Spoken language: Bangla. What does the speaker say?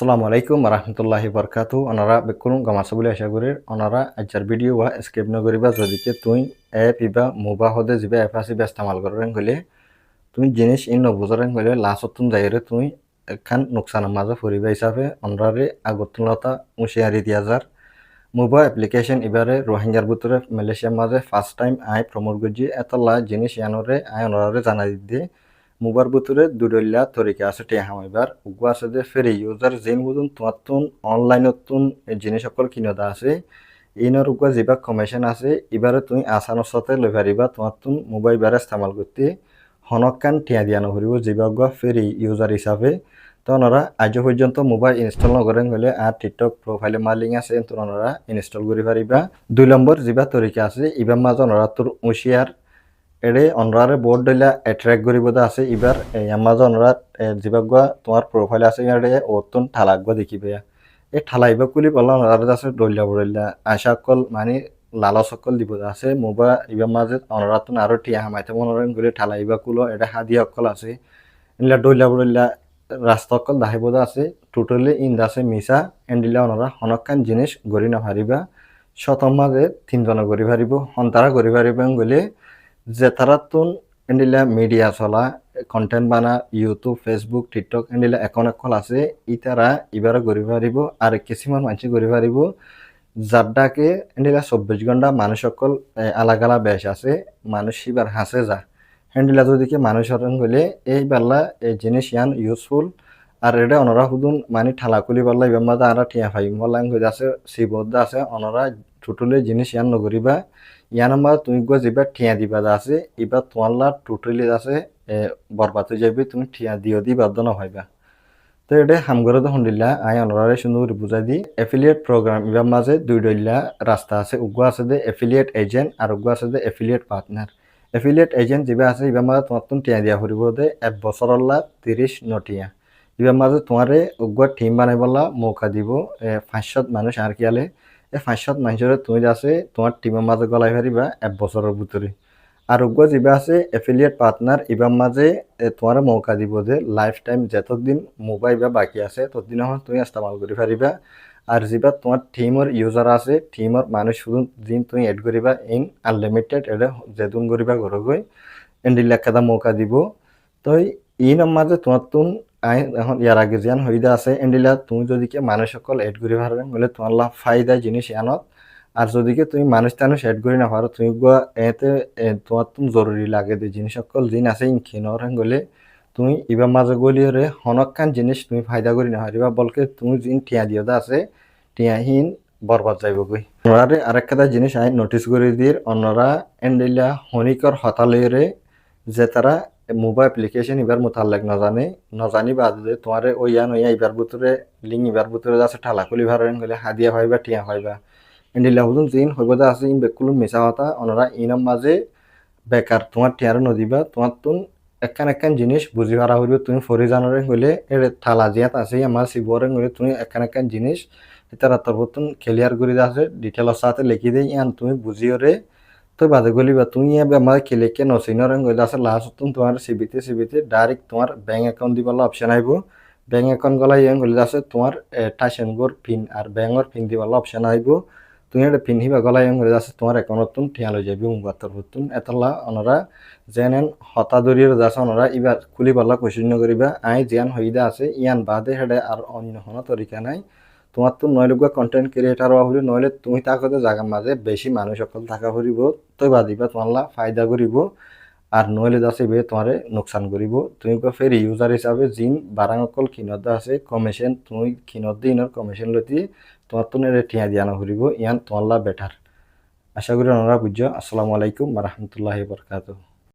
আসসালামু আলাইকুম রহমতুল্লাহি বরকাতু অনারা বেকুন গামাসা বলে আশা করি অনারা আজকের ভিডিও বা স্ক্রিপ্ট নগরিবা যদিকে তুই অ্যাপ ইবা মোবা হদে যিবা অ্যাপ আছে ইস্তেমাল করেন হলে তুমি জিনিস ইন নবুজরেন হলে লাস্টতুন যাইরে তুমি এখান নুকসানের মাঝে ফুরিবা হিসাবে অনরারে আগতুলতা হুঁশিয়ারি দিয়া যার মোবা অ্যাপ্লিকেশন এবারে রোহিঙ্গার ভিতরে মালয়েশিয়ার মাঝে ফার্স্ট টাইম আই প্রমোট করছি এতলা জিনিস ইয়ানরে আই অনরারে জানাই দিয়ে মোবার ভিতরে দুডল্লা তরিকা আছে টিয়া হামাইবার উগু আছে যে ফেরি ইউজার যেন বুঝুন তোমার অনলাইনতুন জিনিস সকল কিনদা আছে ইনর উগা যেবা কমিশন আছে এবারে তুমি আসানোর সাথে লই পারিবা তোমার মোবাইল বারে ইস্তেমাল করতে হনকান টিয়া দিয়া নহরিব যেবা উগা ফেরি ইউজার হিসাবে তো ওনারা আজ পর্যন্ত মোবাইল ইনস্টল নকরেন হলে আর টিকটক প্রোফাইলে মালিং আছে তো ওনারা ইনস্টল করি পারিবা 2 নম্বর যেবা তরিকা আছে ইবার মাঝে ওনারা তোর উশিয়ার এড়ে অনরারে বোর্ড দিলা অ্যাট্রাক্ট করিব আছে এবার অ্যামাজন ওরা যেবাগুয়া তোমার প্রোফাইল আছে এড়ে ওতন ঠালাকবা দেখিবে এই ঠালাইবা কুলি বললাম ওনারা আছে ডইলা বড়ইলা আশা কল মানে লালচ সকল দিব আছে মোবা ইবার মাঝে অনরা তো আরো টিয়া হামাইতে মনোরঞ্জন করে ঠালাইবা কুলো এটা হাদিয়া অকল আছে ইনলা ডইলা বড়ইলা রাস্তা অকল দাহিব আছে টোটালি ইন আছে মিসা এন্ডিলা ওনারা হনকান জিনিস গড়ি না পারিবা শতম মাঝে 3 জন গড়ি পারিব হন্তারা গড়ি পারিবেন বলে যে তারা তুন এন্ডিলা মিডিয়া চলা কন্টেন্ট বানা ইউটিউব ফেসবুক টিকটক এন্ডিলা এখন এখন আছে ইতারা ইবারে গড়ি পারিব আর কিছুমান মানুষ গড়ি পারিব যারটাকে এন্ডিলা 24 ঘন্টা মানুষ সকল আলাগ আলাগ বেশ আছে মানুষ ইবার হাসে যা হ্যান্ডিলা যদিকে মানুষ হরণ হলে এই বেলা এই জিনিস ইয়ান ইউজফুল আর এটা অনরা হুদুন মানে ঠালাকুলি বেলা ইবার মাঝে আরা টিয়া ফাই বলা হয়ে আছে সিবদ্ধ আছে অনরা টোটালি জিনিস ইয়ান নগরিবা ইয়ান আমার তুমি গো যেবার ঠিয়া দিবা আছে এবার তোমার টোটালি আছে বরবাদ হয়ে যাবে তুমি ঠিয়া দিও দি বাধ্য না হইবা তো এটা হামগরে তো হন্ডিল্লা আই অনরারে সুন্দর বুঝাই দি এফিলিয়েট প্রোগ্রাম এবার মাঝে দুই ডইলা রাস্তা আছে উগো আছে যে এফিলিয়েট এজেন্ট আর উগো আছে যে এফিলিয়েট পার্টনার এফিলিয়েট এজেন্ট যেবা আছে এবার মাঝে তোমার টিয়া দিয়া ফুরিব দে 1 বছরলা 30 নটিয়া এবার মাঝে তোমারে উগো টিম বানাইবলা মৌকা দিব 500 মানুষ আর কি আলে এই 500 মানুষের তুমি আছে তোমার টিমের মাঝে গলাই পারিবা 1 বছরের ভিতরে আর উগো যেবা আছে এফিলিয়েট পার্টনার এবার মাঝে তোমার মৌকা দিব যে লাইফ টাইম যতদিন মোবাইল বা বাকি আছে ততদিন তুমি ইস্তেমাল করি পারিবা আর যেবা তোমার টিমের ইউজার আছে টিমের মানুষ শুধু দিন তুমি এড করিবা ইন আনলিমিটেড এটা যেদিন করিবা ঘর গই এন্ডি লেখাদা মৌকা দিব তো ইন মাঝে তোমার আই এখন ইয়ার আগে যেন হইদা আছে এন্ডিলা তুমি যদি কে মানুষ সকল এড করি পারবেন বলে তোমার লাভ ফায়দা জিনিস আনত আর যদিকে তুমি মানুষ টানুষ এড করি না পারো তুমি এতে তোমার জরুরি লাগে যে জিনিস সকল দিন আছে ইনখিনর গলে তুমি ইবার মাঝে গলিয়রে হনকান জিনিস তুমি ফায়দা করি না পারিবা বলকে তুমি জিন টিয়া দিও আছে টিয়াহীন বরবাদ যাইব গই ওনারে আরেকটা জিনিস আই নোটিস করে দিয়ে অন্যরা এন্ডিলা হনিকর হতালয়রে যে তারা মোবাইল অ্যাপ্লিকেশন এবার মোতাল্লাক নজানি বাদ যে তোমারে ওই ইয়ান ওইয়া এবার ভিতরে লিঙ্ক এবার ভিতরে আছে ঠালাকুলি ভারেন গলে হাদিয়া পাইবা টিয়া পাইবা এন্ডিলা হুদুন জিন হইব দা আছে ইন বেকুল মিছা কথা ওনারা ইনাম মাঝে বেকার তোমার টিয়ারে নদিবা তোমার একান জিনিস বুঝি পারা হইব তুমি ফরি জানারে হইলে এর থালা জিয়াত আছে আমার সিবরে হইলে তুমি একান জিনিস তারা তরবতুন ক্লিয়ার করে আছে ডিটেলস সাথে লিখি দেই ইয়ান তুমি বুঝিওরে তো বাদে গলিবা তুমি আমার খেলেকে নসিনর গলে আছে লাস্ট তোমার সিবিতে ডাইরেক্ট তোমার ব্যাংক অ্যাকাউন্ট দিবালা অপশন আইব ব্যাংক অ্যাকাউন্ট গলাই গলে আছে তোমার টাইসেনগর পিন আর ব্যাংকর পিন দিবালা অপশন আইব তুমি এটা পিন হিবা গলাই গলে আছে তোমার অ্যাকাউন্ট ঠিয়া লই যাবি মুবাত্তর হতুন এতলা ওনারা জেনেন হতা দরিয়ে যাচ্ছে ওনারা এবার খুলিবালা কোশ্চিন করিবা আই জিয়ান হইদা আছে ইয়ান বাদে হেডে আর অন্য কোনো তরিকা নাই তোমার নইলে কন্টেন্ট ক্রিয়েটার হলে নইলে তুমি তাকে জায়গার মাঝে বেশি মানুষ সকল থাকা ফুরিব তই বাদিবা তোমার ফায়দা করিব আর নইলে যাচ্ছে বে তোমারে নোকসান করিব তুমি ফের ইউজার হিসাবে জিন বারাং অকল কিনত আছে কমিশন তুমি কিনত দিয়ে ইনর কমিশন লতি তোমার তো টিয়া দিয়া না ফুরিব ইয়ান তোমার বেটার আশা করি ওনারা বুঝছো আসসালামু আলাইকুম রহমতুল্লাহি বরকাতুহু